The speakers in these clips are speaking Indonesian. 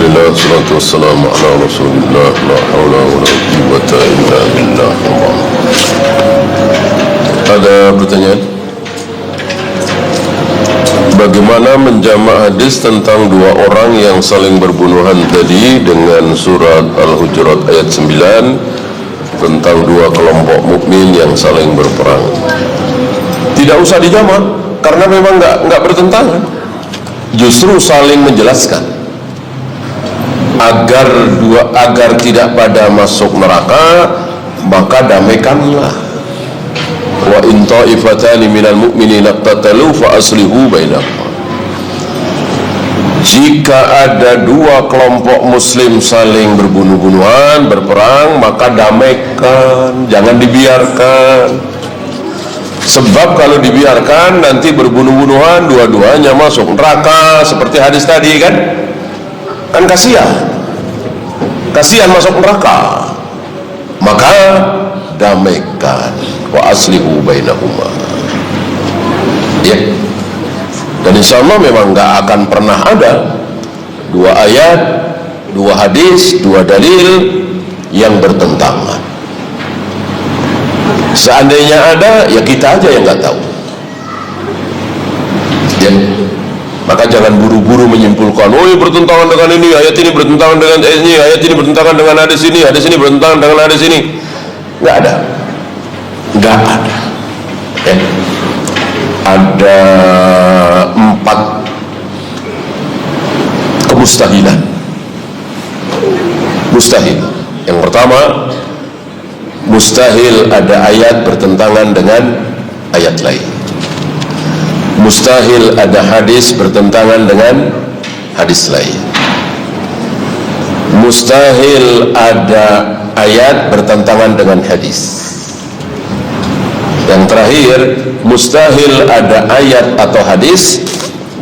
Alhamdulillah, salatu wassalamu ala rasulillah, la hawla wa la quwwata illa billah. Ada pertanyaan? Bagaimana menjamak hadis tentang dua orang yang saling berbunuhan tadi dengan surat Al-Hujurat ayat 9 tentang dua kelompok mukmin yang saling berperang? Tidak usah dijamak karena memang nggak bertentangan, justru saling menjelaskan agar tidak pada masuk neraka, maka damaikanlah. Wa in ta'ifatani minal mu'minina iqtatalu fa aslihu bainahuma. Jika ada dua kelompok muslim saling berbunuh-bunuhan, berperang, maka damaikan, jangan dibiarkan. Sebab kalau dibiarkan nanti berbunuh-bunuhan, dua-duanya masuk neraka seperti hadis tadi kan kasihan masuk neraka. Maka damaikan, wa aslihu bainahuma, ya. Dan insya Allah memang nggak akan pernah ada dua ayat, dua hadis, dua dalil yang bertentangan. Seandainya ada, ya kita aja yang nggak tahu, ya. Maka jangan buru-buru menyimpulkan, oh ini bertentangan dengan ini, ayat ini bertentangan dengan ini, ayat ini bertentangan dengan hadis ini bertentangan dengan hadis ini. Nggak ada. Ya. Ada 4 kemustahilan. Mustahil. Yang pertama, mustahil ada ayat bertentangan dengan ayat lain. Mustahil ada hadis bertentangan dengan hadis lain. Mustahil ada ayat bertentangan dengan hadis. Yang terakhir, mustahil ada ayat atau hadis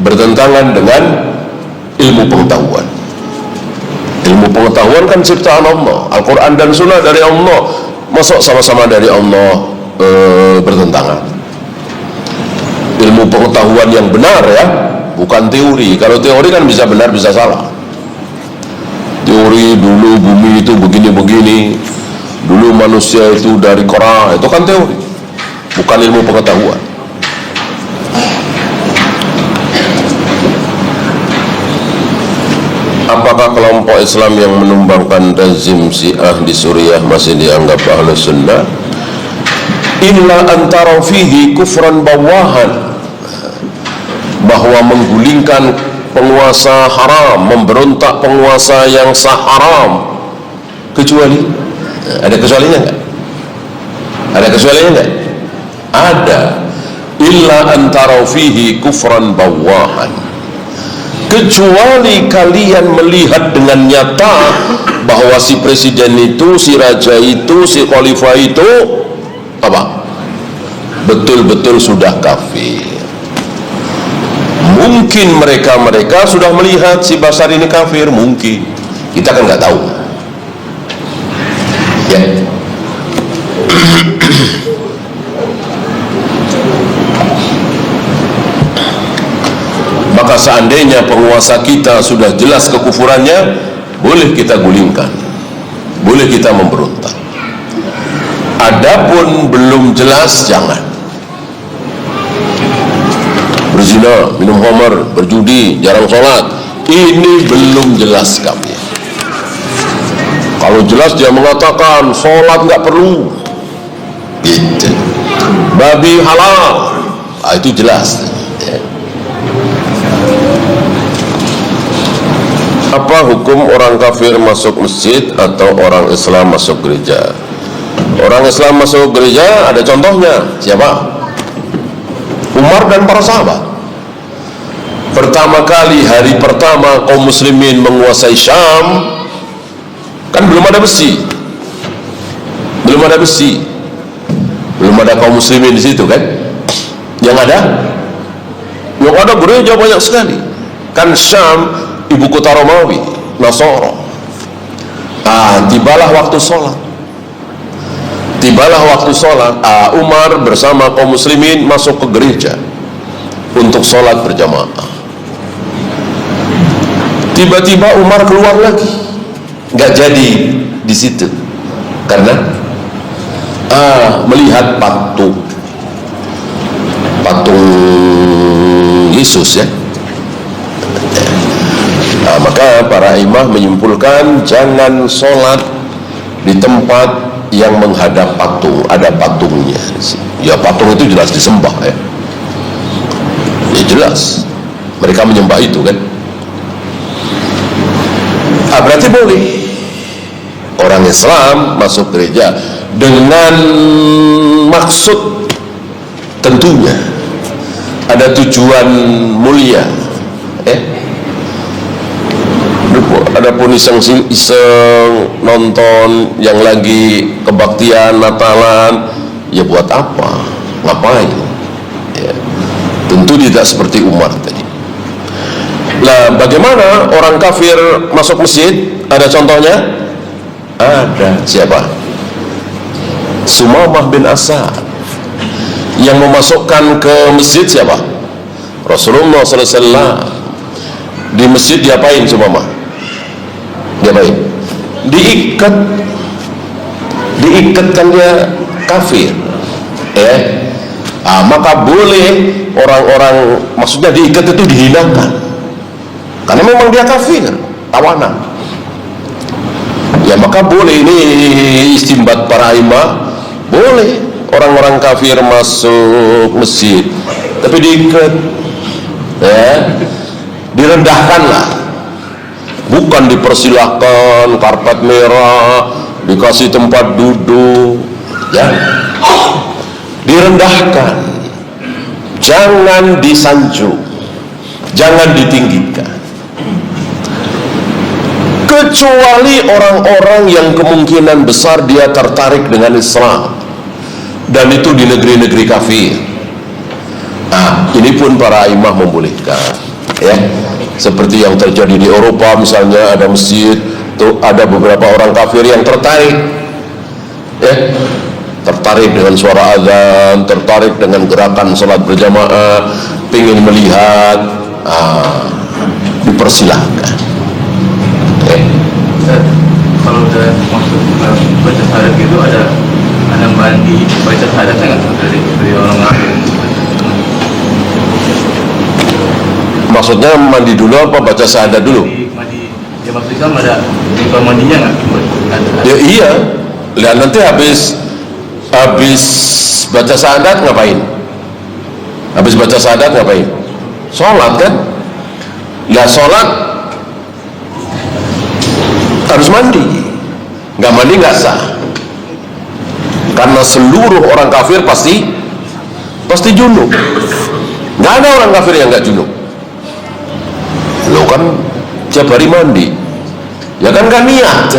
bertentangan dengan ilmu pengetahuan. Ilmu pengetahuan kan ciptaan Allah, Al-Quran dan Sunnah dari Allah. Masuk sama-sama dari Allah bertentangan. Ilmu pengetahuan yang benar, ya, bukan teori. Kalau teori kan bisa benar bisa salah. Teori dulu bumi itu begini-begini, dulu manusia itu dari kora, itu kan teori, bukan ilmu pengetahuan. Apakah kelompok Islam yang menumbangkan rezim Syiah di Suriah masih dianggap Ahlus Sunnah? Illa antara fihi kufran bawahan, bahwa menggulingkan penguasa haram, memberontak penguasa yang sah haram. Kecuali ada kecualinya enggak? Ada kecualinya enggak? Ada. Illa antara fihi kufran bawahan, kecuali kalian melihat dengan nyata bahwa si presiden itu, si raja itu, si khalifah itu apa? Betul-betul sudah kafir. Mungkin mereka sudah melihat si Bashar ini kafir, mungkin. Kita kan nggak tahu, ya. Maka seandainya penguasa kita sudah jelas kekufurannya, boleh kita gulingkan, boleh kita memberontak. Adapun belum jelas, jangan. Berzina, minum khamar, berjudi, jarang sholat, ini belum jelas kami. Kalau jelas dia mengatakan sholat nggak perlu, gitu. Babi halal, itu jelas, ya. Apa hukum orang kafir masuk masjid atau orang Islam masuk gereja? Orang Islam masuk gereja ada contohnya, siapa? Umar dan para sahabat. Pertama kali, hari pertama kaum muslimin menguasai Syam, kan belum ada besi, belum ada kaum muslimin di situ kan. Yang ada gereja banyak sekali. Kan Syam ibu kota Romawi, Nasoro. Tibalah waktu sholat. Umar bersama kaum muslimin masuk ke gereja untuk sholat berjamaah. Tiba-tiba Umar keluar lagi, nggak jadi di situ karena melihat patung Yesus ya. Maka para imam menyimpulkan jangan sholat di tempat yang menghadap patung, ada patungnya. Ya patung itu jelas disembah ya. Ya jelas mereka menyembah itu kan. Berarti boleh orang Islam masuk gereja dengan maksud tentunya ada tujuan mulia. Adapun iseng nonton yang lagi kebaktian Natalan, ya buat apa? Ngapain? Ya, tentu tidak seperti Umar tadi. Nah, bagaimana orang kafir masuk masjid? Ada contohnya? Ada. Siapa? Sumamah bin Asad. Yang memasukkan ke masjid siapa? Rasulullah SAW. Di masjid diapain Sumamah? Diapain? Diikatkan dia kafir ya. Maka boleh orang-orang, maksudnya diikat itu dihinakan karena memang dia kafir, tawanan ya. Maka boleh, ini istimbat para imam, boleh orang-orang kafir masuk masjid tapi diikat ya, direndahkan lah. Bukan dipersilahkan karpet merah, dikasih tempat duduk ya, direndahkan, jangan disanjung, jangan ditinggikan, kecuali orang-orang yang kemungkinan besar dia tertarik dengan Islam, dan itu di negeri-negeri kafir. Ini pun para imam membolehkan ya. Seperti yang terjadi di Eropa misalnya, ada masjid tuh ada beberapa orang kafir yang tertarik ya, tertarik dengan suara azan, tertarik dengan gerakan salat berjamaah, ingin melihat, dipersilahkan ya. Kalau udah masuk baca syahadat gitu, ada mandi baca syahadatnya nggak dari orang kafir? Maksudnya mandi dulu apa baca syahadat dulu? Mandi, ya masuk Islam ada ritual mandinya nggak? Ya iya, lihat nanti habis baca syahadat ngapain? Habis baca syahadat ngapain? Sholat kan? Lah sholat harus mandi, nggak mandi nggak sah. Karena seluruh orang kafir pasti junub. Nggak ada orang kafir yang nggak junub. Lo kan tiap hari mandi, ya kan nggak niat.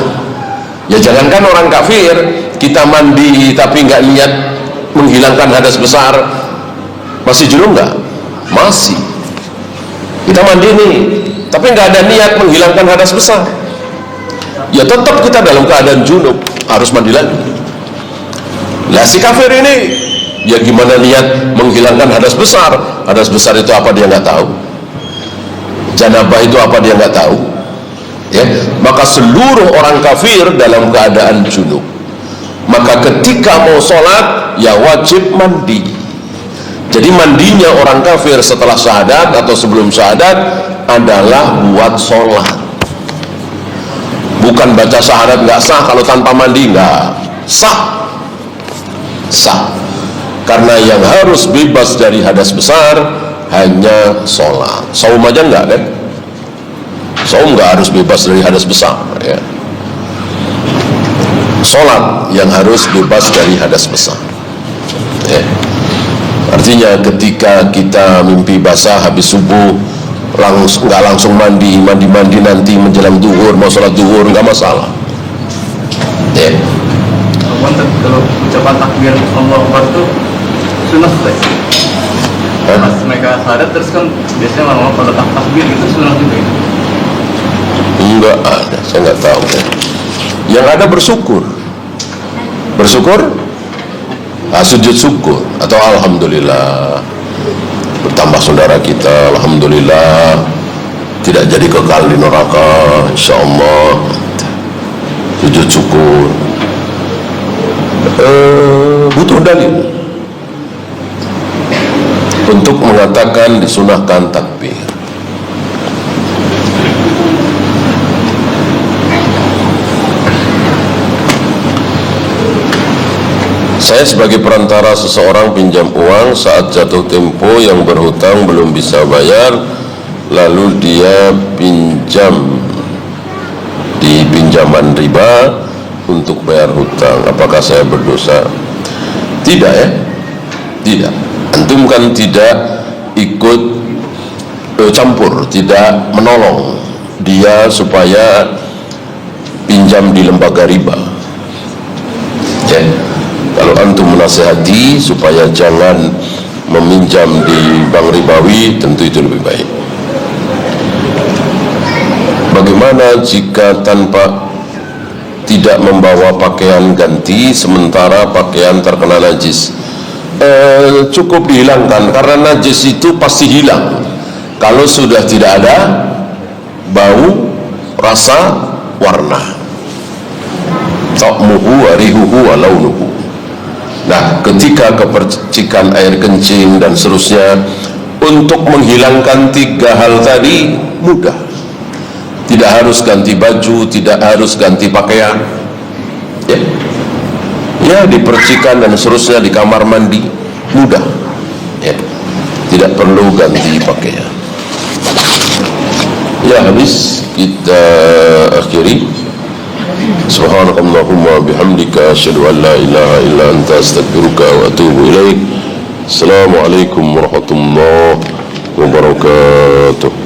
Ya jangankan orang kafir, kita mandi tapi nggak niat menghilangkan hadas besar, masih junub nggak? Masih. Kita mandi nih, tapi nggak ada niat menghilangkan hadas besar, ya tetap kita dalam keadaan junub, harus mandi lagi. Lah si kafir ini, ya gimana niat menghilangkan hadas besar? Hadas besar itu apa dia nggak tahu? Janabah itu apa dia nggak tahu ya. Maka seluruh orang kafir dalam keadaan junub, maka ketika mau sholat ya wajib mandi. Jadi mandinya orang kafir setelah syahadat atau sebelum syahadat adalah buat sholat, bukan baca syahadat. Nggak sah kalau tanpa mandi, nggak sah. Karena yang harus bebas dari hadas besar hanya sholat. Saum aja enggak kan? Saum enggak harus bebas dari hadas besar ya. Sholat yang harus bebas dari hadas besar ya. Artinya ketika kita mimpi basah habis subuh, nggak langsung mandi nanti menjelang duhur, mau sholat duhur nggak masalah ya. Kalau ucapan takbir Allahu Akbar itu sunnah pas mereka syahadat, terus kan biasanya orang-orang pada takbir itu sunnah juga ya? Enggak ada, saya nggak tahu ya. Yang ada bersyukur, sujud syukur atau alhamdulillah, bertambah saudara kita, alhamdulillah tidak jadi kekal di neraka insyaallah. Sujud syukur butuh dalil untuk mengatakan disunahkan takbir. Saya sebagai perantara seseorang pinjam uang, saat jatuh tempo yang berhutang belum bisa bayar, lalu dia pinjam di pinjaman riba untuk bayar hutang. Apakah saya berdosa? Tidak ya, tidak. Antum kan tidak ikut campur, tidak menolong dia supaya pinjam di lembaga riba ya. Kalau antum menasihati supaya jangan meminjam di bank ribawi, tentu itu lebih baik. Bagaimana jika tidak membawa pakaian ganti sementara pakaian terkena najis? Cukup dihilangkan, karena najis itu pasti hilang kalau sudah tidak ada bau, rasa, warna. Ta'muhu wa rihuhu wa launuhu. Nah, ketika kepercikan air kencing dan seterusnya, untuk menghilangkan tiga hal tadi mudah. Tidak harus ganti baju, tidak harus ganti pakaian ya, dipercikan dan seterusnya di kamar mandi mudah ya, tidak perlu ganti pakaian ya. Habis kita akhiri. Subhanakallahumma bihamdika asyhadu an la ilaha illa anta astaghfiruka wa atubu ilaik. Assalamualaikum warahmatullahi wabarakatuh.